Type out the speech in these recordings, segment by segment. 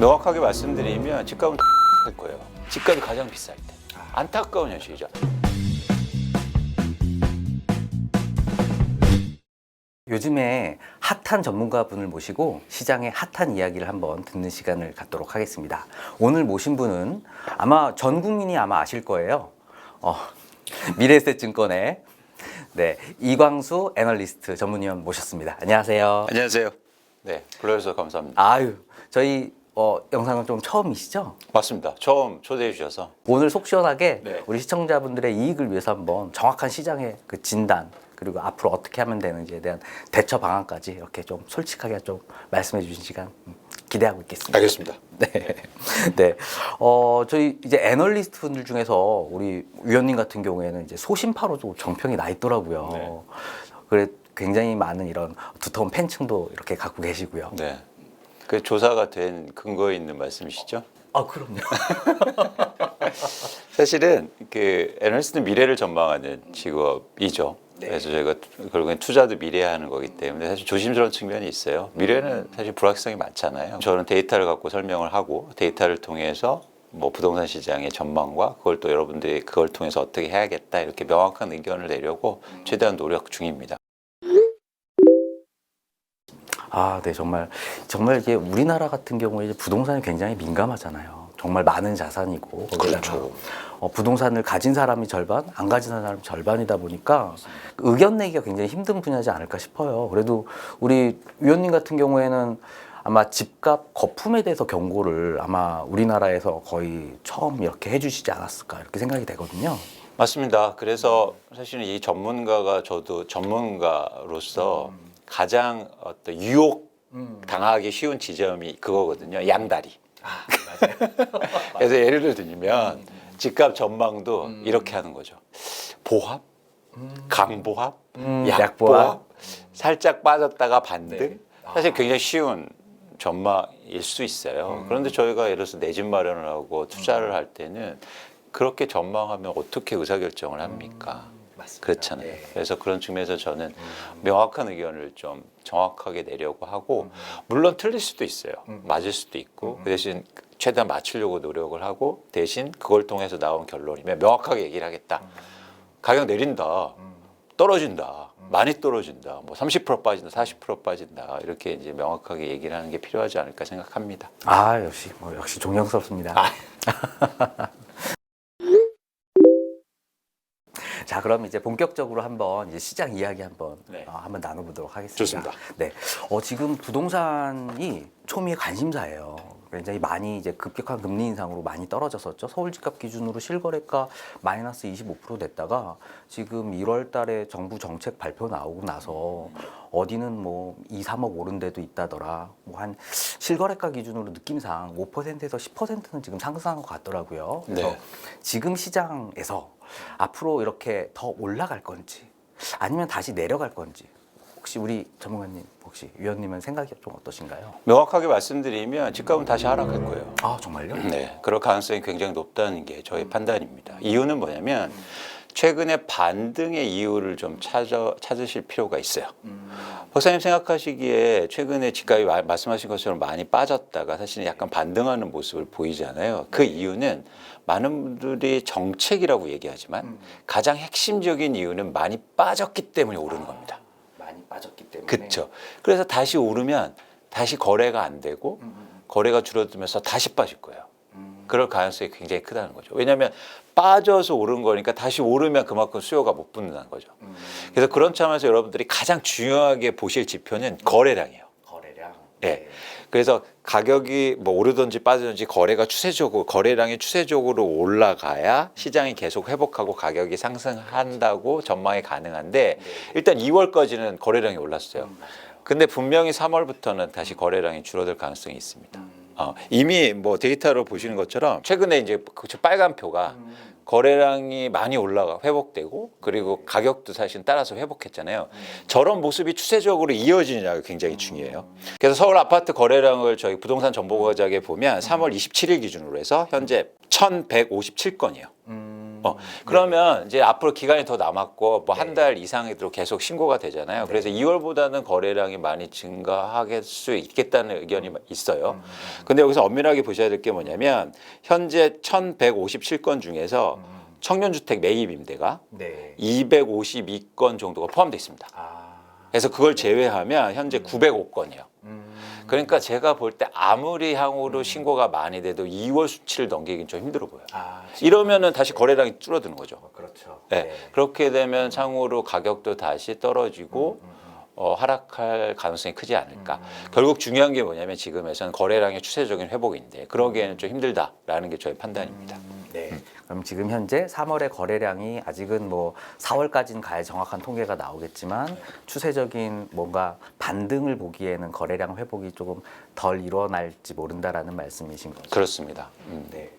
명확하게 말씀드리면 집값은 할 거예요. 집값이 가장 비쌀 때. 안타까운 현실이죠. 요즘에 핫한 전문가분을 모시고 시장의 핫한 이야기를 한번 듣는 시간을 갖도록 하겠습니다. 오늘 모신 분은 아마 전 국민이 아마 아실 거예요. 미래에셋증권의 이광수 애널리스트 전문위원 모셨습니다. 안녕하세요. 안녕하세요. 네, 불러주셔서 감사합니다. 아유, 저희 영상은 좀 처음이시죠? 맞습니다. 처음 초대해 주셔서. 오늘 속 시원하게 네. 우리 시청자분들의 이익을 위해서 한번 정확한 시장의 그 진단 그리고 앞으로 어떻게 하면 되는지에 대한 대처 방안까지 이렇게 좀 솔직하게 좀 말씀해 주신 시간 기대하고 있겠습니다. 알겠습니다. 네. 네. 저희 이제 애널리스트 분들 중에서 우리 위원님 같은 경우에는 이제 소신파로 좀 정평이 나 있더라고요. 네. 그래 굉장히 많은 이런 두터운 팬층도 이렇게 갖고 계시고요. 네. 그 조사가 된 근거 있는 말씀이시죠? 아, 그럼요. 사실은 그 애널리스트는 미래를 전망하는 직업이죠. 네. 그래서 저희가 결국엔 투자도 미래에 하는 거기 때문에 사실 조심스러운 측면이 있어요. 미래는 사실 불확실성이 많잖아요. 저는 데이터를 갖고 설명을 하고 데이터를 통해서 뭐 부동산 시장의 전망과 그걸 또 여러분들이 그걸 통해서 어떻게 해야겠다 이렇게 명확한 의견을 내려고 최대한 노력 중입니다. 아, 네, 정말 이게 우리나라 같은 경우에 이제 부동산이 굉장히 민감하잖아요. 정말 많은 자산이고 그렇죠. 부동산을 가진 사람이 절반, 안 가진 사람이 절반이다 보니까 의견 내기가 굉장히 힘든 분야지 않을까 싶어요. 그래도 우리 위원님 같은 경우에는 아마 집값 거품에 대해서 경고를 아마 우리나라에서 거의 처음 이렇게 해주시지 않았을까 이렇게 생각이 되거든요. 맞습니다. 그래서 사실은 이 전문가가 저도 전문가로서 가장 어떤 유혹 당하기 쉬운 지점이 그거거든요. 양다리. 아, 맞아요. 그래서 예를 들면 집값 전망도 이렇게 하는 거죠. 보합, 강보합, 약보합, 살짝 빠졌다가 반등. 네. 사실 굉장히 쉬운 전망일 수 있어요. 그런데 저희가 예를 들어서 내 집 마련을 하고 투자를 할 때는 그렇게 전망하면 어떻게 의사결정을 합니까? 맞습니다. 그렇잖아요. 네. 그래서 그런 측면에서 저는 명확한 의견을 좀 정확하게 내려고 하고 물론 틀릴 수도 있어요. 맞을 수도 있고 그 대신 최대한 맞추려고 노력을 하고 대신 그걸 통해서 나온 결론이면 명확하게 얘기를 하겠다. 가격 내린다. 떨어진다. 많이 떨어진다. 뭐 30% 빠진다. 40% 빠진다. 이렇게 이제 명확하게 얘기를 하는 게 필요하지 않을까 생각합니다. 아, 역시 존경스럽습니다. 자, 그럼 이제 본격적으로 한번 이제 시장 이야기 한번 한번 나눠보도록 하겠습니다. 좋습니다. 네, 지금 부동산이 초미의 관심사예요. 굉장히 많이 이제 급격한 금리 인상으로 많이 떨어졌었죠. 서울 집값 기준으로 실거래가 마이너스 25% 됐다가 지금 1월 달에 정부 정책 발표 나오고 나서 어디는 뭐 2, 3억 오른 데도 있다더라. 뭐 한 실거래가 기준으로 느낌상 5%에서 10%는 지금 상승한 것 같더라고요. 그래서 네. 지금 시장에서 앞으로 이렇게 더 올라갈 건지 아니면 다시 내려갈 건지 혹시 우리 전문가님 혹시 위원님은 생각이 좀 어떠신가요? 명확하게 말씀드리면 집값은 다시 하락할 거예요. 아, 정말요? 네, 그럴 가능성이 굉장히 높다는 게 저희 판단입니다. 이유는 뭐냐면 최근에 반등의 이유를 좀 찾으실 필요가 있어요. 박사님 생각하시기에 최근에 집값이 말씀하신 것처럼 많이 빠졌다가 사실은 약간 반등하는 모습을 보이잖아요. 그 이유는 많은 분들이 정책이라고 얘기하지만 가장 핵심적인 이유는 많이 빠졌기 때문에 오르는 겁니다. 많이 빠졌기 때문에. 그렇죠. 그래서 다시 오르면 다시 거래가 안 되고 거래가 줄어들면서 다시 빠질 거예요. 그럴 가능성이 굉장히 크다는 거죠. 왜냐하면 빠져서 오른 거니까 다시 오르면 그만큼 수요가 못 붙는다는 거죠. 그래서 그런 차원에서 여러분들이 가장 중요하게 보실 지표는 거래량이에요. 거래량. 네. 그래서 가격이 뭐 오르든지 빠지든지 거래량이 추세적으로 올라가야 시장이 계속 회복하고 가격이 상승한다고 전망이 가능한데 일단 2월까지는 거래량이 올랐어요. 근데 분명히 3월부터는 다시 거래량이 줄어들 가능성이 있습니다. 이미 뭐 데이터로 보시는 것처럼 최근에 이제 그 빨간 표가 거래량이 많이 회복되고 그리고 가격도 사실 따라서 회복했잖아요. 저런 모습이 추세적으로 이어지느냐가 굉장히 중요해요. 그래서 서울 아파트 거래량을 저희 부동산 정보과작에 보면 3월 27일 기준으로 해서 현재 1,157건이에요. 그러면 이제 앞으로 기간이 더 남았고 뭐 한 달 이상으로 계속 신고가 되잖아요. 그래서 2월보다는 거래량이 많이 증가할 수 있겠다는 의견이 있어요. 근데 여기서 엄밀하게 보셔야 될 게 뭐냐면 현재 1,157건 중에서 청년주택 매입 임대가 네. 252건 정도가 포함되어 있습니다. 그래서 그걸 제외하면 현재 905건이에요. 그러니까 제가 볼 때 아무리 향후로 신고가 많이 돼도 2월 수치를 넘기긴 좀 힘들어 보여요. 이러면은 다시 거래량이 줄어드는 거죠. 그렇죠. 네. 그렇게 되면 향후로 가격도 다시 떨어지고 하락할 가능성이 크지 않을까. 결국 중요한 게 뭐냐면 지금에서는 거래량의 추세적인 회복인데 그러기에는 좀 힘들다라는 게 저의 판단입니다. 네. 그럼 지금 현재 3월의 거래량이 아직은 뭐 4월까지는 가야 정확한 통계가 나오겠지만 추세적인 뭔가 반등을 보기에는 거래량 회복이 조금 덜 일어날지 모른다라는 말씀이신 거죠. 그렇습니다. 네.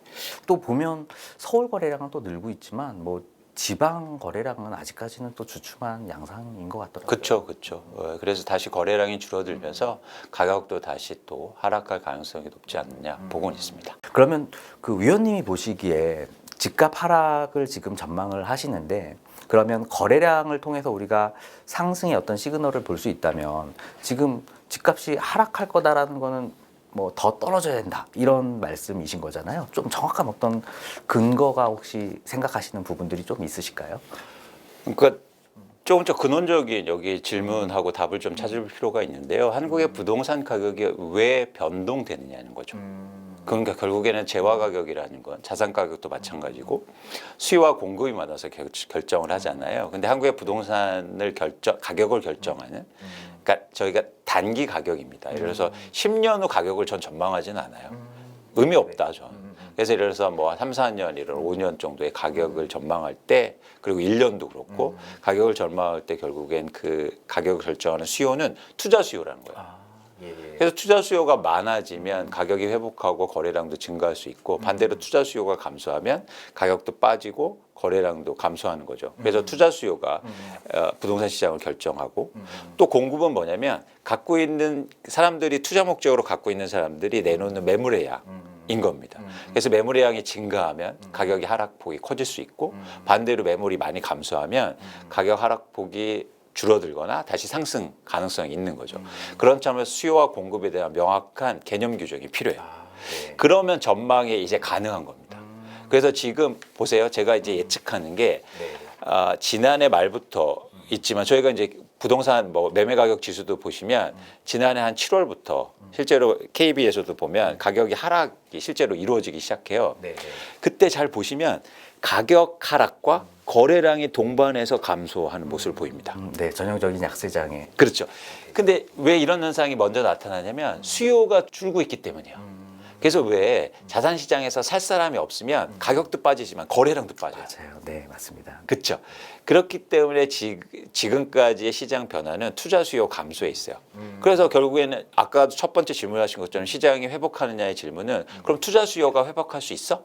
또 보면 서울 거래량은 또 늘고 있지만 뭐 지방 거래량은 아직까지는 또 주춤한 양상인 것 같더라고요. 그렇죠, 그렇죠. 그래서 다시 거래량이 줄어들면서 가격도 다시 또 하락할 가능성이 높지 않느냐 보고는 있습니다. 그러면 그 위원님이 보시기에 집값 하락을 지금 전망을 하시는데 그러면 거래량을 통해서 우리가 상승의 어떤 시그널을 볼 수 있다면 지금 집값이 하락할 거다라는 거는 뭐 더 떨어져야 된다 이런 말씀이신 거잖아요. 좀 정확한 어떤 근거가 혹시 생각하시는 부분들이 좀 있으실까요? 그러니까 조금 더 근원적인 여기 질문하고 답을 좀 찾을 필요가 있는데요. 한국의 부동산 가격이 왜 변동되느냐는 거죠. 그러니까 결국에는 재화 가격이라는 건 자산 가격도 마찬가지고 수요와 공급이 많아서 결정을 하잖아요. 근데 한국의 부동산을 가격을 결정하는 그러니까 저희가 단기 가격입니다. 예를 들어서 10년 후 가격을 전 전망하지는 않아요. 의미 없다 전. 그래서 예를 들어서 뭐 3, 4년 이런 5년 정도의 가격을 전망할 때 그리고 1년도 그렇고 가격을 전망할 때 결국엔 그 가격을 결정하는 수요는 투자 수요라는 거예요. 그래서 투자 수요가 많아지면 가격이 회복하고 거래량도 증가할 수 있고 반대로 투자 수요가 감소하면 가격도 빠지고 거래량도 감소하는 거죠. 그래서 투자 수요가 부동산 시장을 결정하고 또 공급은 뭐냐면 갖고 있는 사람들이 투자 목적으로 갖고 있는 사람들이 내놓는 매물의 양인 겁니다. 그래서 매물의 양이 증가하면 가격이 하락폭이 커질 수 있고 반대로 매물이 많이 감소하면 가격 하락폭이 줄어들거나 다시 상승 가능성이 있는 거죠. 그런 점에서 수요와 공급에 대한 명확한 개념 규정이 필요해요. 그러면 전망이 이제 가능한 겁니다. 그래서 지금 보세요. 제가 이제 예측하는 게 지난해 말부터 있지만 저희가 이제 부동산 뭐 매매 가격 지수도 보시면 지난해 한 7월부터 실제로 KB에서도 보면 가격이 하락이 실제로 이루어지기 시작해요. 그때 잘 보시면 가격 하락과 거래량이 동반해서 감소하는 모습을 보입니다. 네, 전형적인 약세장에. 그렇죠. 근데 왜 이런 현상이 먼저 나타나냐면 수요가 줄고 있기 때문이에요. 그래서 왜 자산 시장에서 살 사람이 없으면 가격도 빠지지만 거래량도 빠져요. 맞아요. 네, 맞습니다. 그렇죠. 그렇기 때문에 지금까지의 시장 변화는 투자 수요 감소에 있어요. 그래서 결국에는 아까 첫 번째 질문하신 것처럼 시장이 회복하느냐의 질문은 그럼 투자 수요가 회복할 수 있어?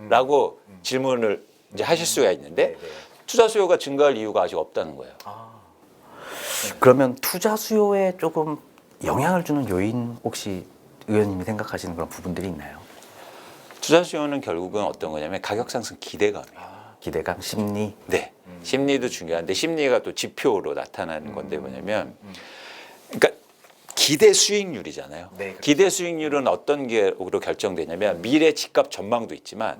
라고 질문을 이제 하실 수가 있는데 투자 수요가 증가할 이유가 아직 없다는 거예요. 그러면 투자 수요에 조금 영향을 주는 요인 혹시 의원님이 생각하시는 그런 부분들이 있나요? 투자 수요는 결국은 어떤 거냐면 가격 상승 기대감이에요. 기대감, 심리. 네. 심리도 중요한데 심리가 또 지표로 나타나는 건데 뭐냐면 그러니까 기대 수익률이잖아요. 네, 그렇죠. 기대 수익률은 어떤 게로 결정되냐면 미래 집값 전망도 있지만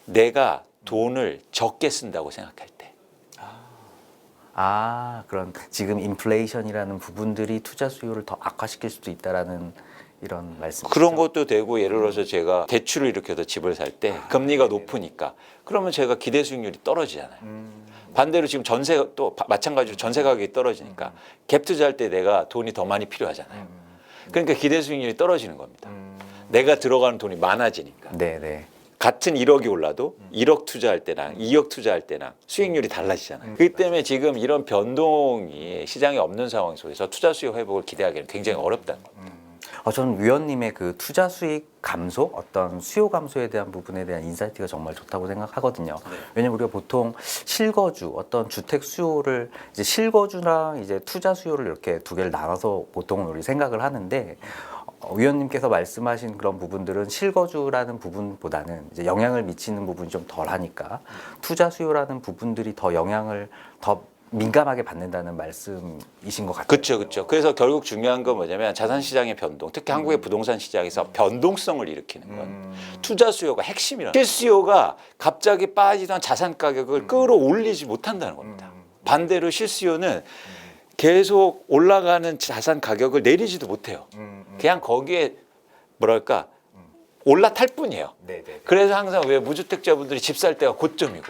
내가 돈을 적게 쓴다고 생각할 때. 그런 지금 인플레이션이라는 부분들이 투자 수요를 더 악화시킬 수도 있다라는 이런 말씀이시죠? 그런 것도 되고 예를 들어서 제가 대출을 일으켜서 집을 살 때 금리가 높으니까 그러면 제가 기대 수익률이 떨어지잖아요. 반대로 지금 전세 또 마찬가지로 전세 가격이 떨어지니까 갭 투자할 때 내가 돈이 더 많이 필요하잖아요. 그러니까 기대 수익률이 떨어지는 겁니다. 내가 들어가는 돈이 많아지니까. 네, 네. 같은 1억이 올라도 1억 투자할 때랑 2억 투자할 때랑 수익률이 달라지잖아요. 그렇기 때문에 지금 이런 변동이 시장에 없는 상황 속에서 투자 수요 회복을 기대하기는 굉장히 어렵다는 겁니다. 저는 위원님의 그 투자 수익 감소, 어떤 수요 감소에 대한 부분에 대한 인사이트가 정말 좋다고 생각하거든요. 왜냐면 우리가 보통 실거주, 어떤 주택 수요를 이제 실거주랑 이제 투자 수요를 이렇게 두 개를 나눠서 보통은 우리 생각을 하는데 위원님께서 말씀하신 그런 부분들은 실거주라는 부분보다는 이제 영향을 미치는 부분이 좀 덜하니까 투자 수요라는 부분들이 더 영향을 더 민감하게 받는다는 말씀이신 것 같아요. 그렇죠, 그렇죠. 그래서 결국 중요한 건 뭐냐면 자산 시장의 변동, 특히 한국의 부동산 시장에서 변동성을 일으키는 건 투자 수요가 핵심이라는 거예요. 실수요가 갑자기 빠지던 자산 가격을 끌어올리지 못한다는 겁니다. 반대로 실수요는 계속 올라가는 자산 가격을 내리지도 못해요. 그냥 거기에 뭐랄까 올라탈 뿐이에요. 네네. 그래서 항상 왜 무주택자분들이 집 살 때가 고점이고,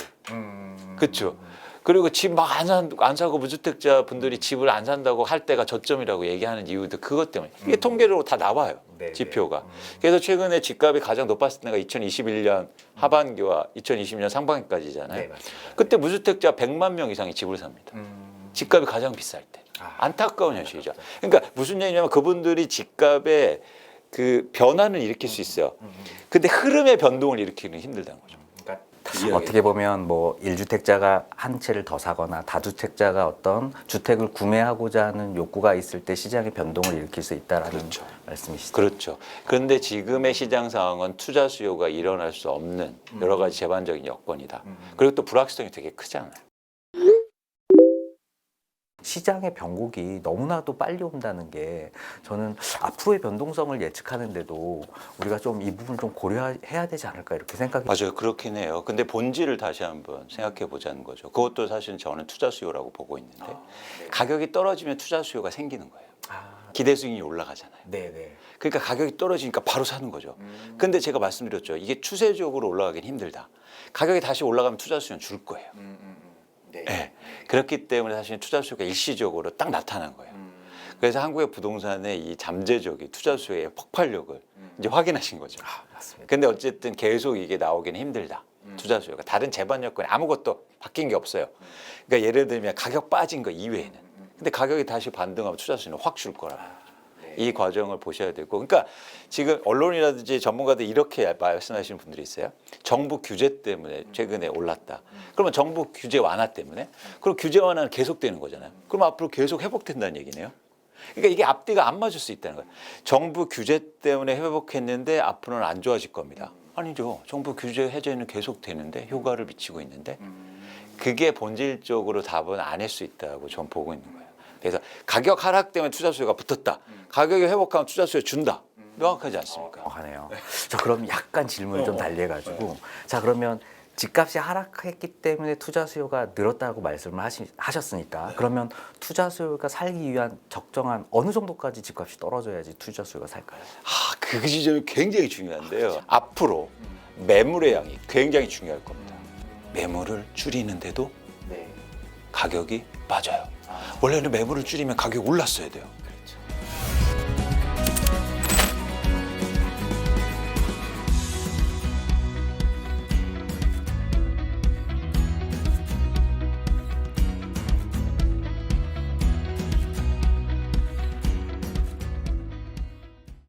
그렇죠. 그리고 집 막 안 사고 무주택자 분들이 집을 안 산다고 할 때가 저점이라고 얘기하는 이유도 그것 때문에 이게 통계로 다 나와요. 네네. 지표가. 그래서 최근에 집값이 가장 높았을 때가 2021년 하반기와 2020년 상반기까지잖아요. 네, 맞습니다. 그때 무주택자 100만 명 이상이 집을 삽니다. 집값이 가장 비쌀 때. 안타까운 현실이죠. 그러니까 무슨 얘기냐면 그분들이 집값의 그 변화는 일으킬 수 있어요. 근데 흐름의 변동을 일으키는 힘들다는 거죠. 어떻게 보면 뭐 1주택자가 한 채를 더 사거나 다주택자가 어떤 주택을 구매하고자 하는 욕구가 있을 때 시장의 변동을 일으킬 수 있다라는 그렇죠. 말씀이시죠. 그렇죠. 그런데 지금의 시장 상황은 투자 수요가 일어날 수 없는 여러 가지 제반적인 여건이다. 그리고 또 불확실성이 되게 크잖아요. 시장의 변곡이 너무나도 빨리 온다는 게 저는 앞으로의 변동성을 예측하는데도 우리가 좀 이 부분을 좀 고려해야 되지 않을까 이렇게 생각이 맞아요. 그렇긴 해요. 근데 본질을 다시 한번 생각해 보자는 거죠. 그것도 사실 저는 투자 수요라고 보고 있는데 가격이 떨어지면 투자 수요가 생기는 거예요. 기대 수익이 올라가잖아요. 네네. 그러니까 가격이 떨어지니까 바로 사는 거죠. 근데 제가 말씀드렸죠. 이게 추세적으로 올라가긴 힘들다. 가격이 다시 올라가면 투자 수요는 줄 거예요. 네. 그렇기 때문에 사실 투자 수요가 일시적으로 딱 나타난 거예요. 그래서 한국의 부동산의 이 잠재적인 투자 수요의 폭발력을 이제 확인하신 거죠. 맞습니다. 근데 어쨌든 계속 이게 나오기는 힘들다. 투자 수요가 다른 제반 여건이 아무것도 바뀐 게 없어요. 그러니까 예를 들면 가격 빠진 거 이외에는. 근데 가격이 다시 반등하면 투자 수요는 확 줄 거라. 이 과정을 보셔야 되고, 그러니까 지금 언론이라든지 전문가들 이렇게 말씀하시는 분들이 있어요. 정부 규제 때문에 최근에 올랐다. 그러면 정부 규제 완화 때문에, 그럼 규제 완화는 계속되는 거잖아요. 그럼 앞으로 계속 회복된다는 얘기네요. 그러니까 이게 앞뒤가 안 맞을 수 있다는 거예요. 정부 규제 때문에 회복했는데 앞으로는 안 좋아질 겁니다. 아니죠. 정부 규제 해제는 계속되는데 효과를 미치고 있는데 그게 본질적으로 답은 아닐 수 있다고 전 보고 있는 거예요. 그래서 가격 하락 때문에 투자 수요가 붙었다. 가격이 회복하면 투자 수요 준다. 명확하지 않습니까? 하네요. 자, 그럼 약간 질문을 좀 달리해가지고 자, 그러면 집값이 하락했기 때문에 투자 수요가 늘었다고 말씀을 하셨으니까 그러면 투자 수요가 살기 위한 적정한 어느 정도까지 집값이 떨어져야지 투자 수요가 살까요? 그 지점이 굉장히 중요한데요. 앞으로 매물의 양이 굉장히 중요할 겁니다. 매물을 줄이는데도 가격이 빠져요. 원래는 매물을 줄이면 가격이 올랐어야 돼요.